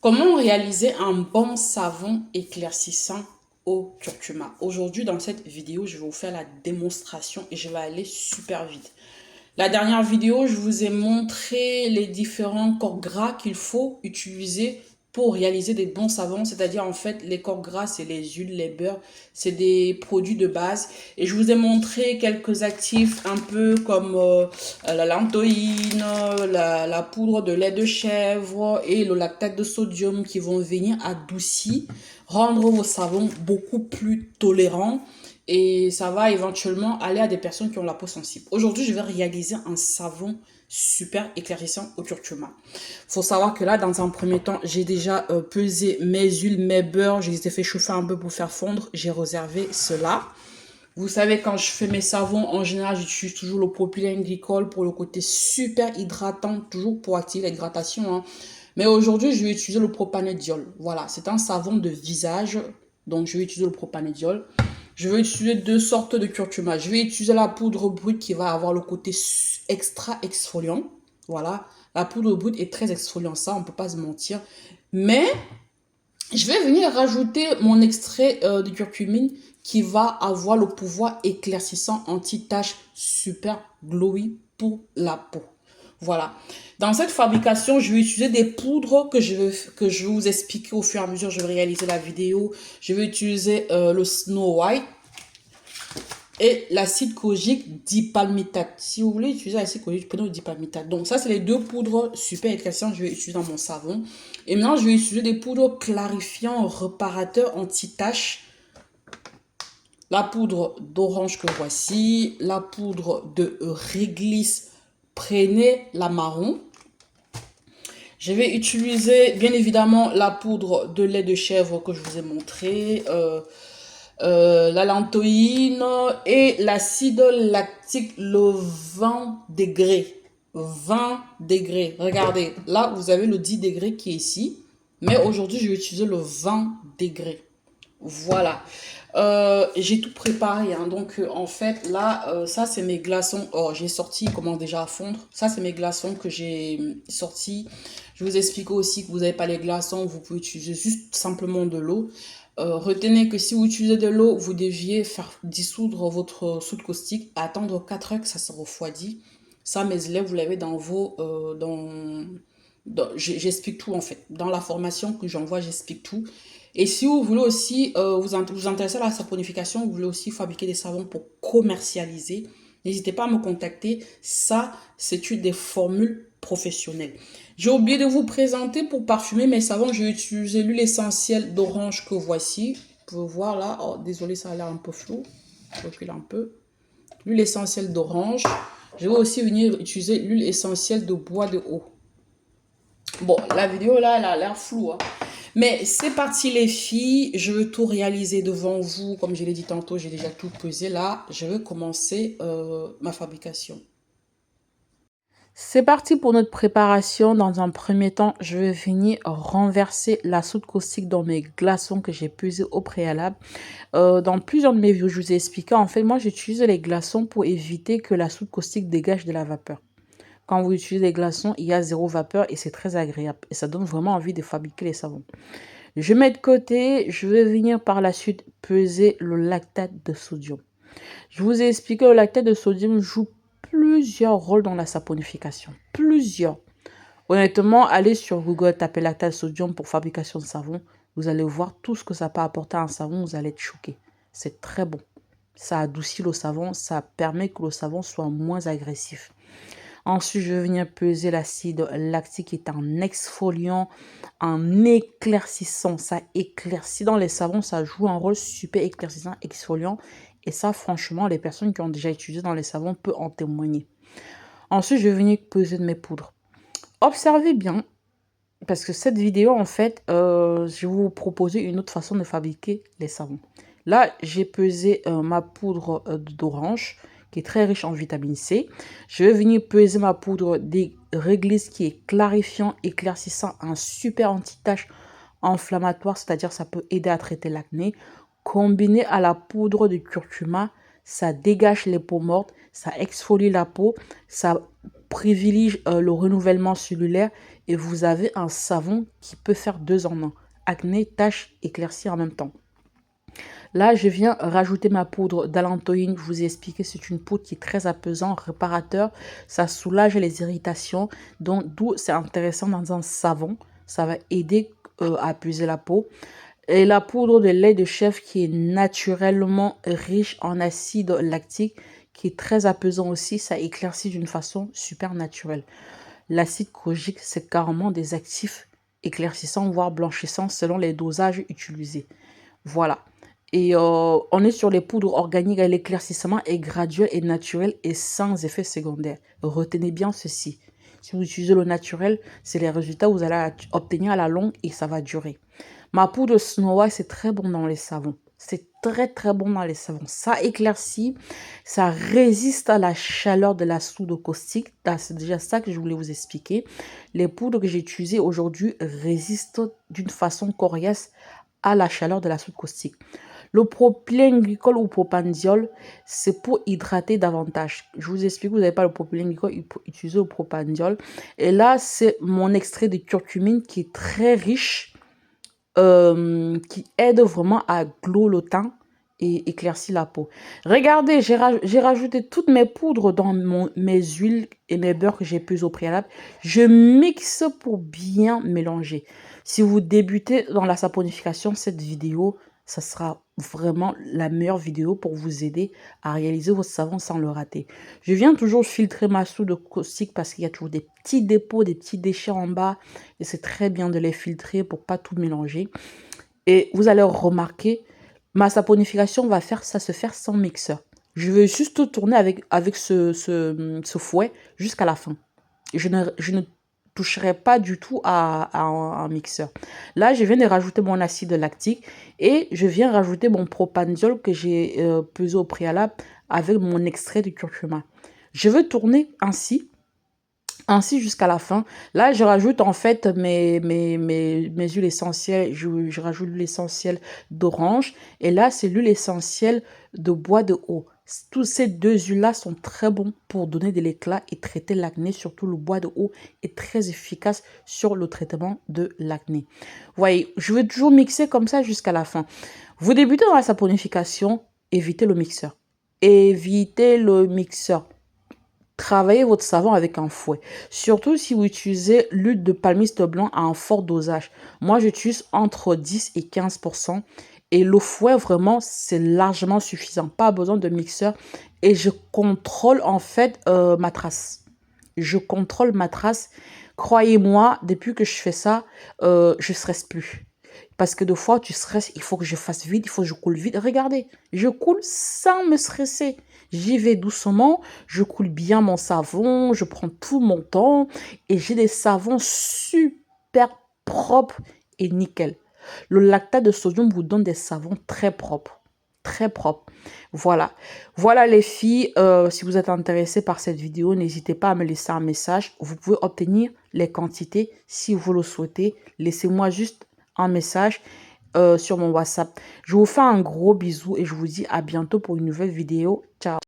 Comment réaliser un bon savon éclaircissant au curcuma? Aujourd'hui, dans cette vidéo, je vais vous faire la démonstration et je vais aller super vite. La dernière vidéo, je vous ai montré les différents corps gras qu'il faut utiliser pour réaliser des bons savons, c'est-à-dire en fait les corps gras, c'est les huiles, les beurres, c'est des produits de base. Et je vous ai montré quelques actifs un peu comme la lantoïne, la poudre de lait de chèvre et le lactate de sodium qui vont venir adoucir, rendre vos savons beaucoup plus tolérants et ça va éventuellement aller à des personnes qui ont la peau sensible. Aujourd'hui, je vais réaliser un savon super éclaircissant au curcuma. Faut savoir que là, dans un premier temps, j'ai déjà pesé mes huiles, mes beurres, je les ai fait chauffer un peu pour faire fondre. J'ai réservé cela. Vous savez, quand je fais mes savons, en général, j'utilise toujours le propylène glycol pour le côté super hydratant, toujours pour activer l'hydratation, hein. Mais aujourd'hui, je vais utiliser le propanédiol. Voilà, c'est un savon de visage, donc je vais utiliser le propanédiol. Je vais utiliser deux sortes de curcuma. Je vais utiliser la poudre brute qui va avoir le côté extra exfoliant. Voilà, la poudre brute est très exfoliant, ça, on ne peut pas se mentir. Mais je vais venir rajouter mon extrait de curcumine qui va avoir le pouvoir éclaircissant anti-tache super glowy pour la peau. Voilà. Dans cette fabrication, je vais utiliser des poudres que je vais vous expliquer au fur et à mesure. Je vais réaliser la vidéo. Je vais utiliser le Snow White et l'acide kojique dipalmitate. Si vous voulez utiliser l'acide kojique, prenez le dipalmitate. Donc ça, c'est les deux poudres super éclaircissantes que je vais utiliser dans mon savon. Et maintenant, je vais utiliser des poudres clarifiants, réparateurs, anti-taches. La poudre d'orange que voici, la poudre de réglisse, prenez la marron. Je vais utiliser bien évidemment la poudre de lait de chèvre que je vous ai montré, la lantoïne et l'acide lactique, le 20 degrés. 20 degrés. Regardez, là vous avez le 10 degrés qui est ici, mais aujourd'hui je vais utiliser le 20 degrés. Voilà. J'ai tout préparé, hein. Donc en fait là ça c'est mes glaçons. Oh, j'ai sorti, ils commencent déjà à fondre. Ça c'est mes glaçons que j'ai sortis. Je vous explique aussi que vous n'avez pas les glaçons, vous pouvez utiliser juste simplement de l'eau. Retenez que si vous utilisez de l'eau, vous deviez faire dissoudre votre soude caustique, attendre 4 heures que ça se refroidit. Ça, mes élèves, vous l'avez dans vos j'explique tout en fait. Dans la formation que j'envoie, j'explique tout. Et si vous voulez aussi vous intéresser à la saponification, vous voulez aussi fabriquer des savons pour commercialiser, n'hésitez pas à me contacter. Ça, c'est une des formules professionnelles. J'ai oublié de vous présenter pour parfumer mes savons. Je vais utiliser l'huile essentielle d'orange que voici. Vous pouvez voir là. Oh, désolé, ça a l'air un peu flou. Je recule un peu. L'huile essentielle d'orange. Je vais aussi venir utiliser l'huile essentielle de bois de haut. Bon, la vidéo là, elle a l'air floue, hein. Mais c'est parti les filles, je veux tout réaliser devant vous. Comme je l'ai dit tantôt, j'ai déjà tout pesé là. Je vais commencer ma fabrication. C'est parti pour notre préparation. Dans un premier temps, je vais venir renverser la soude caustique dans mes glaçons que j'ai pesés au préalable. Dans plusieurs de mes vidéos, je vous ai expliqué. En fait, moi, j'utilise les glaçons pour éviter que la soude caustique dégage de la vapeur. Quand vous utilisez les glaçons, il y a zéro vapeur et c'est très agréable. Et ça donne vraiment envie de fabriquer les savons. Je mets de côté, je vais venir par la suite peser le lactate de sodium. Je vous ai expliqué, le lactate de sodium joue plusieurs rôles dans la saponification. Plusieurs. Honnêtement, allez sur Google, tapez lactate de sodium pour fabrication de savon. Vous allez voir tout ce que ça peut apporter à un savon, vous allez être choqué. C'est très bon. Ça adoucit le savon, ça permet que le savon soit moins agressif. Ensuite, je vais venir peser l'acide lactique qui est un exfoliant, un éclaircissant. Ça éclaircit dans les savons, ça joue un rôle super éclaircissant, exfoliant. Et ça, franchement, les personnes qui ont déjà utilisé dans les savons peuvent en témoigner. Ensuite, je vais venir peser de mes poudres. Observez bien, parce que cette vidéo, en fait, je vais vous proposer une autre façon de fabriquer les savons. Là, j'ai pesé ma poudre d'orange, qui est très riche en vitamine C. Je vais venir peser ma poudre des réglisses qui est clarifiant, éclaircissant, un super anti-tache inflammatoire, c'est-à-dire ça peut aider à traiter l'acné. Combiné à la poudre de curcuma, ça dégage les peaux mortes, ça exfolie la peau, ça privilégie le renouvellement cellulaire et vous avez un savon qui peut faire 2 en 1. Acné, taches, éclaircies en même temps. Là, je viens rajouter ma poudre d'allantoïne. Je vous ai expliqué, c'est une poudre qui est très apaisant, réparateur. Ça soulage les irritations. Donc, d'où c'est intéressant dans un savon. Ça va aider à apaiser la peau. Et la poudre de lait de chèvre qui est naturellement riche en acide lactique, qui est très apaisant aussi. Ça éclaircit d'une façon super naturelle. L'acide kojique, c'est carrément des actifs éclaircissants, voire blanchissants selon les dosages utilisés. Voilà. Et on est sur les poudres organiques à l'éclaircissement est graduel et naturel et sans effet secondaire. Retenez bien ceci. Si vous utilisez le naturel, c'est les résultats que vous allez obtenir à la longue et ça va durer. Ma poudre Snow White, c'est très bon dans les savons. C'est très bon dans les savons. Ça éclaircit, ça résiste à la chaleur de la soude caustique. C'est déjà ça que je voulais vous expliquer. Les poudres que j'ai utilisées aujourd'hui résistent d'une façon coriace à la chaleur de la soude caustique. Le propylène glycol ou propandiol, c'est pour hydrater davantage. Je vous explique, vous n'avez pas le propylène glycol, utilisez le propandiol. Et là, c'est mon extrait de curcumine qui est très riche, qui aide vraiment à glow le teint et éclaircir la peau. Regardez, j'ai rajouté toutes mes poudres dans mes huiles et mes beurres que j'ai pesés au préalable. Je mixe pour bien mélanger. Si vous débutez dans la saponification, cette vidéo, ça sera vraiment la meilleure vidéo pour vous aider à réaliser votre savon sans le rater. Je viens toujours filtrer ma soude caustique parce qu'il y a toujours des petits dépôts, des petits déchets en bas. Et c'est très bien de les filtrer pour pas tout mélanger. Et vous allez remarquer, ma saponification va se faire sans mixeur. Je vais juste tourner avec ce fouet jusqu'à la fin. Je ne toucherai pas du tout à un mixeur. Là, je viens de rajouter mon acide lactique et je viens rajouter mon propandiol que j'ai pesé au préalable avec mon extrait de curcuma. Je veux tourner ainsi jusqu'à la fin. Là, je rajoute en fait mes huiles essentielles. Je rajoute l'huile essentielle d'orange et là, c'est l'huile essentielle de bois de haut. Tous ces deux huiles-là sont très bons pour donner de l'éclat et traiter l'acné. Surtout le bois de haut est très efficace sur le traitement de l'acné. Voyez, je vais toujours mixer comme ça jusqu'à la fin. Vous débutez dans la saponification, évitez le mixeur. Évitez le mixeur. Travaillez votre savon avec un fouet. Surtout si vous utilisez l'huile de palmiste blanc à un fort dosage. Moi, j'utilise entre 10 et 15%. Et le fouet, vraiment, c'est largement suffisant. Pas besoin de mixeur. Et je contrôle en fait ma trace. Je contrôle ma trace. Croyez-moi, depuis que je fais ça, je ne stresse plus. Parce que des fois, tu stresses, il faut que je fasse vite, il faut que je coule vite. Regardez, je coule sans me stresser. J'y vais doucement, je coule bien mon savon, je prends tout mon temps et j'ai des savons super propres et nickel. Le lactate de sodium vous donne des savons très propres. Très propres. Voilà. Voilà les filles, si vous êtes intéressées par cette vidéo, n'hésitez pas à me laisser un message. Vous pouvez obtenir les quantités si vous le souhaitez. Laissez-moi juste un message sur mon WhatsApp. Je vous fais un gros bisou et je vous dis à bientôt pour une nouvelle vidéo. Ciao.